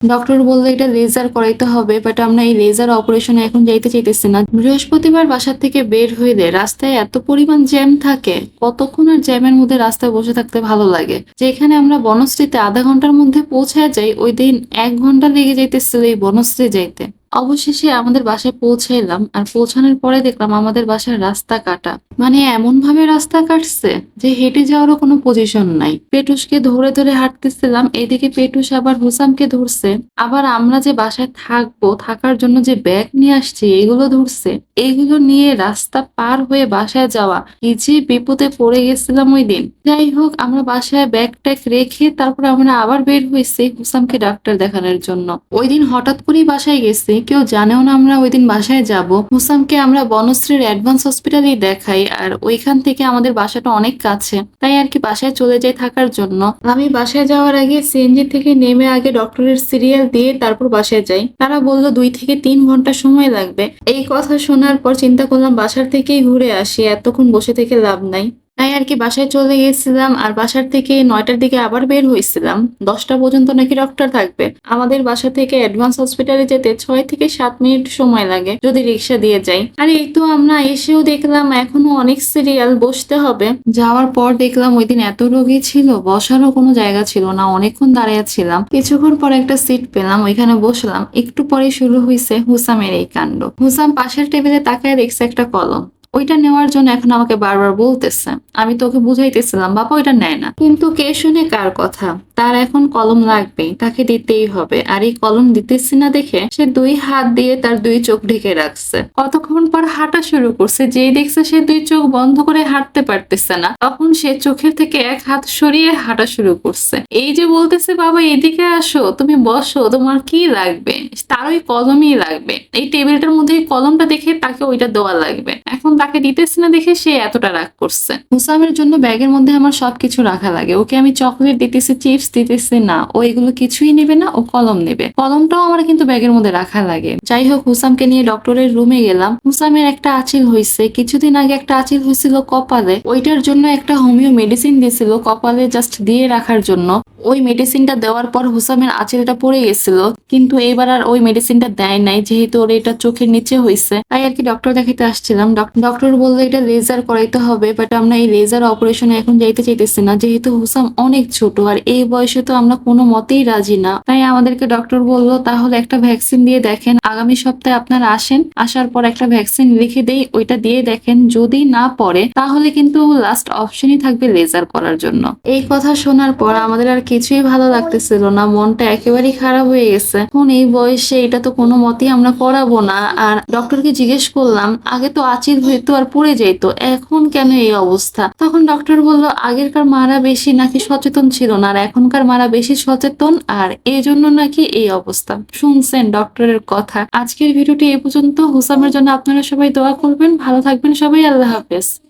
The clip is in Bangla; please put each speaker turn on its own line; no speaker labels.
ডক্টর বলল এটা লেজার করাইতে হবে, বাট আমরা এই লেজার অপারেশনে এখন যাইতে চাইতেছি না। বৃহস্পতিবার বাসার থেকে বের হইলে রাস্তায় এত পরিমাণ জ্যাম থাকে, কতক্ষণ আর জ্যামের মধ্যে রাস্তায় বসে থাকতে ভালো লাগে। যেখানে আমরা বনশ্রীতে আধা ঘন্টার মধ্যে পৌঁছায় যাই, ওই দিন 1 ঘন্টা লেগে যাইতেছিল এই বনশ্রী যাইতে। অবশেষে আমাদের বাসায় পৌঁছাইলাম, আর পৌঁছানোর পরে দেখলাম আমাদের বাসার রাস্তা কাটা। মানে এমন ভাবে রাস্তা কাটছে যে হেঁটে যাওয়ারও কোনো পজিশন নাই। পেটুসকে ধরে ধরে হাঁটতেছিলাম, এদিকে পেটুস আবার হুসামকে ধরছে, আবার আমরা যে বাসায় থাকবো, থাকার জন্য যে ব্যাগ নিয়ে আসছি এগুলো ধরছে। এইগুলো নিয়ে রাস্তা পার হয়ে বাসায় যাওয়া, কি যে বিপদে পড়ে গেছিলাম ওই দিন। যাই হোক, আমরা বাসায় ব্যাগ ট্যাগ রেখে তারপরে আমরা আবার বের হয়েছি হুসামকে ডাক্তার দেখানোর জন্য। ওই দিন হঠাৎ করেই বাসায় গেছি, কেউ জানেও না আমরা ওই দিন বাসায় যাব। হুসামকে আমরা বনশ্রীর অ্যাডভান্স হসপিটালেই দেখাই, আর ওইখান থেকে আমাদের বাসাটা অনেক কাছে, তাই আর কি বাসায় চলে যাই থাকার জন্য। আমি বাসায় যাওয়ার আগে সিএনজি থেকে নেমে আগে ডক্টরের সিরিয়াল দিয়ে তারপর বাসায় যাই। তারা বলল 2 থেকে 3 ঘন্টা সময় লাগবে। এই কথা শোনার পর চিন্তা করলাম বাসার থেকেই ঘুরে আসি, এতক্ষণ বসে থেকে লাভ নাই। তাই আর কি বাসায় চলে গেছিলাম, আর বাসার থেকে 9টার দিকে আবার বের হয়েছিলাম। 10টা পর্যন্ত নাকি ডক্টর থাকবে। আমাদের বাসা থেকে অ্যাডভান্স হসপিটালে যেতে 6 থেকে 7 মিনিট সময় লাগে যদি রিক্সা দিয়ে যাই। আর এই তো আমরা এসেও দেখলাম এখনো অনেক সিরিয়াল, বসতে হবে। যাওয়ার পর দেখলাম ওই দিন এত রোগী ছিল, বসারও কোনো জায়গা ছিল না, অনেকক্ষণ দাঁড়িয়ে ছিলাম। কিছুক্ষণ পর একটা সিট পেলাম, ওইখানে বসলাম। একটু পরে শুরু হয়েছে হুসামের এই কাণ্ড। হুসাম পাশের টেবিলে তাকায় দেখছে একটা কলম, ওইটা নেওয়ার জন্য এখন আমাকে বারবার বলতেছে। আমি তোকে বুঝাইতেছিলাম বাবা ওইটা নেয় না, কিন্তু কে শুনে কার কথা। তার এখন কলম লাগবেই, তাকে দিতেই হবে। আর এই কলম দিতেছি না দেখে সে 2 হাত দিয়ে তার 2 চোখ ঢেকে রাখছে। কতক্ষণ পর হাঁটা শুরু করছে, যেই দেখছে সে 2 চোখ বন্ধ করে হাঁটতে পারতেছে না, তখন সে চোখের থেকে 1 হাত সরিয়ে হাঁটা শুরু করছে। এই যে বলতেছে বাবা এদিকে আসো, তুমি বসো, তোমার কি লাগবে। তার ওই কলমই লাগবে। এই টেবিলটার মধ্যে এই কলমটা দেখে তাকে ওইটা দেওয়া লাগবে। এখন তাকে দিতেছি না দেখে সে এতটা রাগ করছে। হুসামের জন্য ব্যাগের মধ্যে আমার সবকিছু রাখা লাগে। ওকে আমি চকলেট দিতেছি, চিপস দিতেছি না, ও এগুলো কিছুই নেবে না, ও কলম নেবে। কলমটাও আমার কিন্তু ব্যাগের মধ্যে রাখা লাগে। যাই হোক, হুসামকে নিয়ে ডক্টরের রুমে গেলাম। হুসামের একটা আঁচিল হয়েছে, কিছুদিন আগে একটা আঁচিল হয়েছিল কপালে, ওইটার জন্য একটা হোমিও মেডিসিন দিয়েছিল কপালে জাস্ট দিয়ে রাখার জন্য। ওই মেডিসিনটা দেওয়ার পর হুসামের আঁচিলটা পড়ে গেছিল, কিন্তু এইবার আর ওই মেডিসিনটা দেয় নাই, যেহেতু ওর এটা চোখের নিচে হয়েছে। তাই আর কি ডক্টর দেখাতে আসছিলাম। ডক্টর বললো এটা লেজার করাইতে হবে, বাট আমরা এই লেজার অপারেশনে এখন যাইতে চাইতেছি না, যেহেতু হুসাম অনেক ছোট আর এই বয়সে তো আমরা কোনো মতেই রাজি না। তাই আমাদেরকে ডক্টর বললো তাহলে একটা ভ্যাকসিন দিয়ে দেখেন, আগামী সপ্তাহে আপনারা আসেন, আসার পর একটা ভ্যাকসিন লিখে দেই, ওইটা দিয়ে দেখেন, যদি না পড়ে তাহলে কিন্তু লাস্ট অপশনই থাকবে লেজার করার জন্য। এই কথা শোনার পর আমাদের আর কিছুই ভালো লাগতেছিল না, মনটা একেবারেই খারাপ হয়ে গেছে। এখন এই বয়সে এটা তো কোনো মতেই আমরা করাবো না। আর ডক্টরকে জিজ্ঞেস করলাম আগে তো আঁচিল হইতো আর পড়ে যাইতো, এখন কেন এই অবস্থা। তখন ডক্টর বলল আগেরকার মারা বেশি নাকি সচেতন ছিল না, আর এখনকার মারা বেশি সচেতন, আর এই জন্য নাকি এই অবস্থা। শুনছেন ডক্টরের কথা। আজকের ভিডিওটি এই পর্যন্ত। হুসামের জন্য আপনারা সবাই দোয়া করবেন। ভালো থাকবেন সবাই। আল্লাহ হাফেজ।